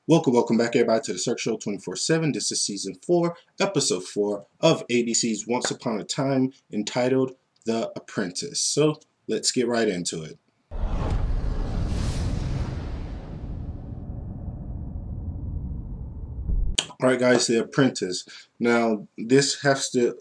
Welcome back, everybody, to the Cirque Show 24/7. This is season 4, episode 4 of ABC's Once Upon a Time, entitled The Apprentice. So let's get right into it. All right, guys, The Apprentice. Now, this episode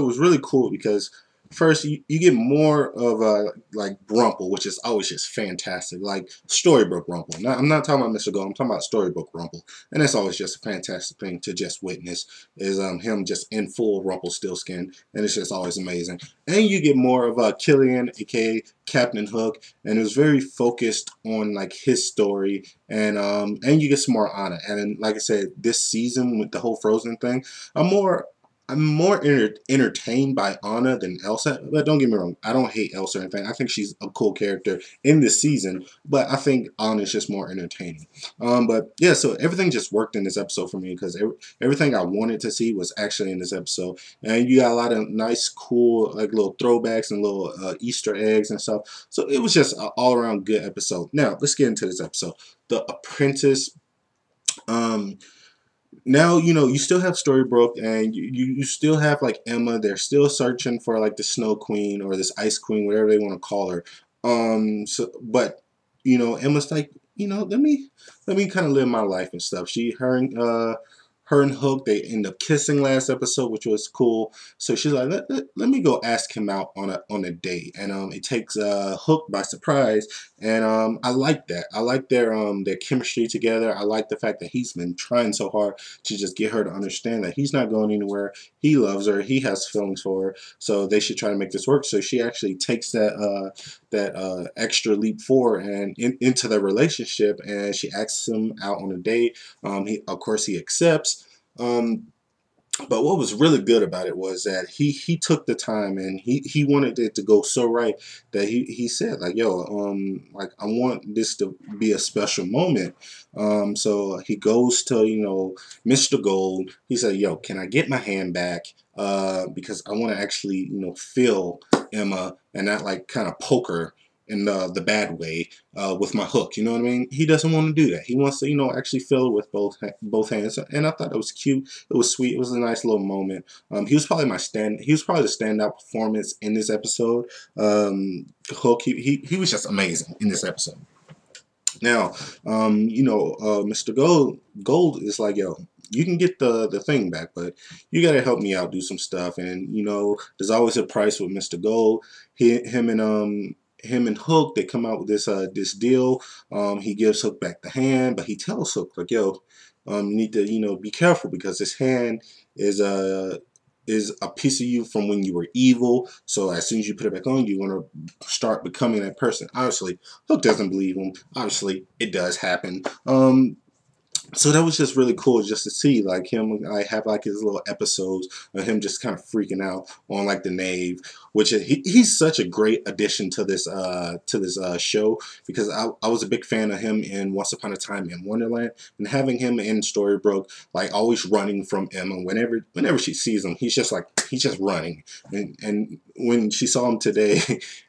was really cool because first you get more of like Rumple, which is always just fantastic, like storybook Rumple. Now, I'm not talking about Mr. Gold, I'm talking about storybook Rumple, and that's always just a fantastic thing to just witness. Is him just in full Rumpelstiltskin, and it's just always amazing. And you get more of Killian, aka Captain Hook, and it was very focused on like his story, and you get some more Anna. And like I said, this season with the whole Frozen thing, I'm more entertained by Anna than Elsa. But don't get me wrong, I don't hate Elsa or anything. I think she's a cool character in this season, but I think Anna is just more entertaining. But yeah, so everything just worked in this episode for me because everything I wanted to see was actually in this episode. And you got a lot of nice, cool, like little throwbacks and little Easter eggs and stuff. So it was just an all-around good episode. Now, let's get into this episode. The Apprentice. Now you still have Storybrooke, and you still have like Emma. They're still searching for like the Snow Queen or this Ice Queen, whatever they want to call her. But Emma's like, let me kind of live my life and stuff. Her and Hook, they end up kissing last episode, which was cool. So she's like, let me go ask him out on a date, and it takes Hook by surprise, and I like that. I like their chemistry together. I like the fact that he's been trying so hard to just get her to understand that he's not going anywhere. He loves her. He has feelings for her. So they should try to make this work. So she actually takes that extra leap forward and into the relationship, and she asks him out on a date. Of course he accepts. But what was really good about it was that he took the time, and he wanted it to go so right that he said like, yo, like I want this to be a special moment. So he goes to Mr. Gold. He said, yo, can I get my hand back, because I want to actually feel Emma and not like kind of poke her in the bad way with my hook. You know what I mean? He doesn't want to do that. He wants to actually fill it with both hands. And I thought it was cute. It was sweet. It was a nice little moment. He was probably the standout performance in this episode. Hook. He was just amazing in this episode. Now, Mr. Gold is like, yo, you can get the thing back, but you gotta help me out, do some stuff. And there's always a price with Mr. Gold. Him and Hook, they come out with this deal. He gives Hook back the hand, but he tells Hook like, yo, you need to be careful because this hand is a piece of you from when you were evil. So as soon as you put it back on, you want to start becoming that person. Obviously, Hook doesn't believe him. Obviously, it does happen. So that was just really cool just to see like him like have like his little episodes of him just kind of freaking out on like the Knave, which he's such a great addition to this show, because I was a big fan of him in Once Upon a Time in Wonderland, and having him in Storybrooke, like always running from Emma whenever she sees him, he's just running. And when she saw him today,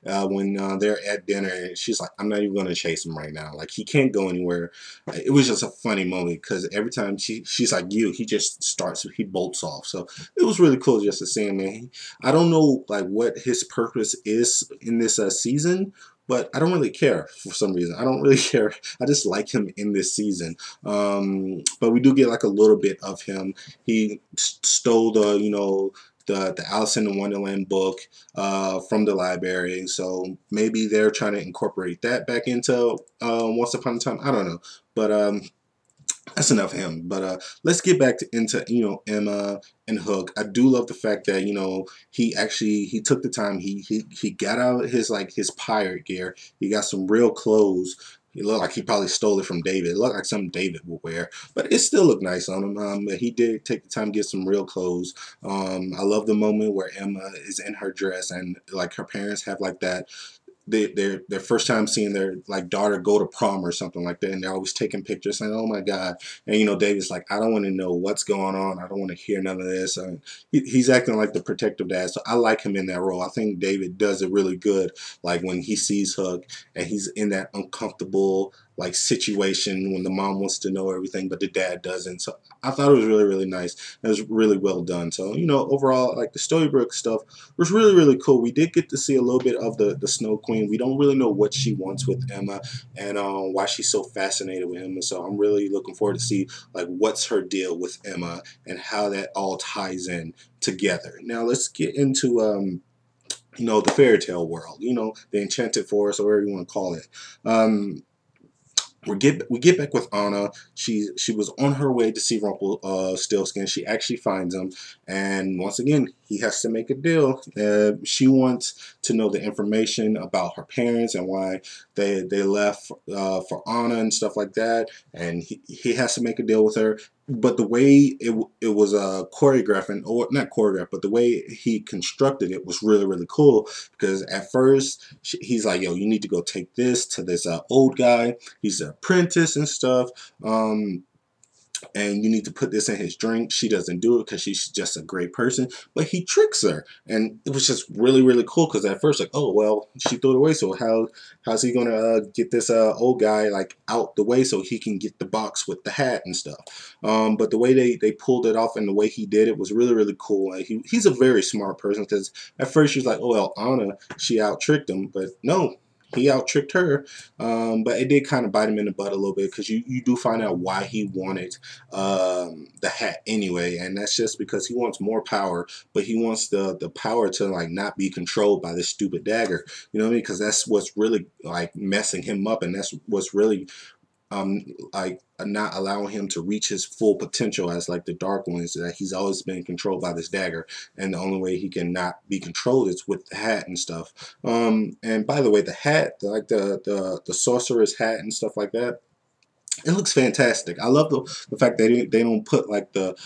when they're at dinner, she's like, I'm not even gonna chase him right now, like he can't go anywhere. It was just a funny moment because every time she's like, he bolts off. So it was really cool just to see him, man. I don't know like what his purpose is in this season, but I don't really care for some reason. I don't really care. I just like him in this season. But we do get like a little bit of him. He stole the Alice in Wonderland book from the library, so maybe they're trying to incorporate that back into Once Upon a Time. I don't know, but that's enough of him. But let's get back into Emma and Hook. I do love the fact that he took the time. He got out of his pirate gear. He got some real clothes. He looked like he probably stole it from David. It looked like something David would wear, but it still looked nice on him. But he did take the time to get some real clothes. I love the moment where Emma is in her dress, and like her parents have like that their first time seeing their like daughter go to prom or something like that, and they're always taking pictures saying, oh my god. And David's like, I don't want to know what's going on, I don't want to hear none of this. And he's acting like the protective dad, so I like him in that role. I think David does it really good, like when he sees Hook and he's in that uncomfortable like situation when the mom wants to know everything but the dad doesn't. So I thought it was really, really nice. It was really well done. So, you know, overall, like the storybook stuff was really, really cool. We did get to see a little bit of the Snow Queen. We don't really know what she wants with Emma and why she's so fascinated with Emma. So I'm really looking forward to see like what's her deal with Emma and how that all ties in together. Now let's get into you know, the fairy tale world, you know, the enchanted forest, or whatever you want to call it. We get back with Anna. She was on her way to see Rumpelstiltskin. She actually finds him, and once again, he has to make a deal. She wants to know the information about her parents and why they left for Anna and stuff like that. And he has to make a deal with her. But the way it was choreographed, or not choreographed, but the way he constructed it was really, really cool. Because at first he's like, "Yo, you need to go take this to this old guy. He's an apprentice and stuff. And you need to put this in his drink." She doesn't do it because she's just a great person, but he tricks her, and it was just really, really cool. Because at first, like, oh well, she threw it away, so how's he gonna get this old guy like out the way so he can get the box with the hat and stuff? But the way they pulled it off and the way he did it was really, really cool. Like, he's a very smart person, because at first she's like, oh well, Anna, she out tricked him, but no, he out tricked her. But it did kind of bite him in the butt a little bit, because you do find out why he wanted the hat anyway, and that's just because he wants more power, but he wants the power to like not be controlled by this stupid dagger. You know what I mean? Because that's what's really like messing him up, and that's what's really like not allowing him to reach his full potential as like the Dark One, is that he's always been controlled by this dagger, and the only way he can not be controlled is with the hat and stuff. And by the way, the hat, like the sorcerer's hat and stuff like that, it looks fantastic. I love the fact that they don't put like the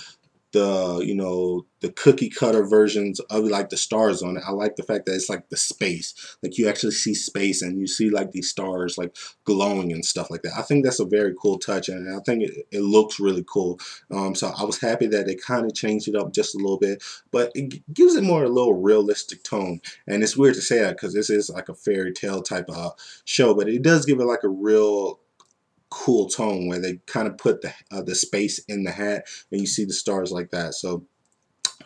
you know, the cookie cutter versions of like the stars on it. I like the fact that it's like the space, like you actually see space and you see like these stars like glowing and stuff like that. I think that's a very cool touch, and I think it looks really cool. So I was happy that they kind of changed it up just a little bit, but it gives it more a little realistic tone. And it's weird to say that because this is like a fairy tale type of show, but it does give it like a real cool tone where they kind of put the space in the hat and you see the stars like that. So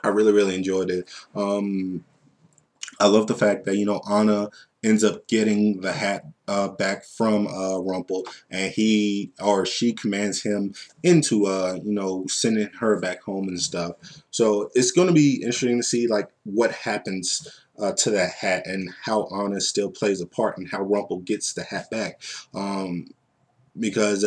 I really, really enjoyed it. I love the fact that, you know, Anna ends up getting the hat back from Rumpel, and he or she commands him into you know, sending her back home and stuff. So it's going to be interesting to see like what happens to that hat, and how Anna still plays a part, and how Rumpel gets the hat back. Because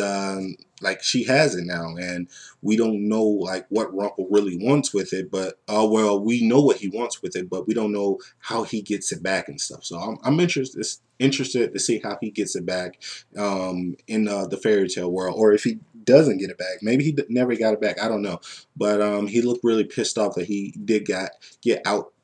like she has it now, and we don't know like what Rumpel really wants with it, but well, we know what he wants with it, but we don't know how he gets it back and stuff. So I'm interested to see how he gets it back in the fairy tale world, or if he doesn't get it back. Maybe he never got it back, I don't know, but he looked really pissed off that he did get out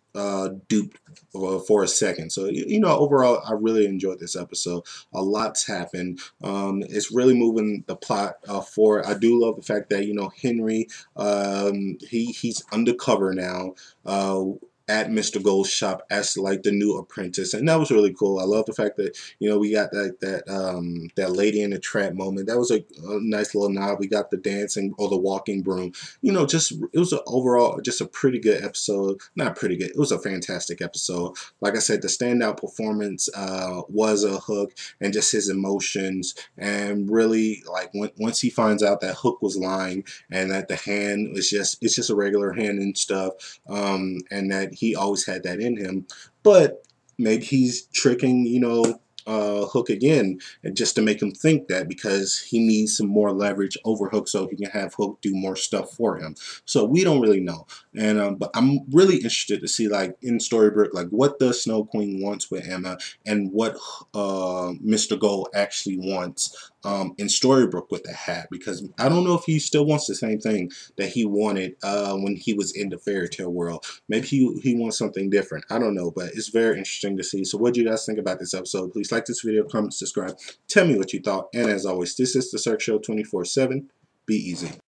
duped for a second. So you know, overall I really enjoyed this episode. A lot's happened. It's really moving the plot forward. I do love the fact that, you know, Henry, he's undercover now at Mr. Gold's shop as like the new apprentice, and that was really cool. I love the fact that, you know, we got that lady in the trap moment. That was a nice little nod. We got the dancing or the walking broom. You know, just it was overall just a pretty good episode. Not pretty good. It was a fantastic episode. Like I said, the standout performance was a Hook, and just his emotions, and really like once he finds out that Hook was lying, and that the hand was it's just a regular hand and stuff, and that he always had that in him, but maybe he's tricking, you know, Hook again, and just to make him think that, because he needs some more leverage over Hook so he can have Hook do more stuff for him. So we don't really know, and but I'm really interested to see like in Storybook like what the Snow Queen wants with Emma, and what Mr. Gold actually wants in Storybook with the hat, because I don't know if he still wants the same thing that he wanted when he was in the fairy tale world. Maybe he wants something different. I don't know, but it's very interesting to see. So what do you guys think about this episode? Please like this video, comment, subscribe, tell me what you thought, and as always, this is the Cirque Show 24/7. Be easy.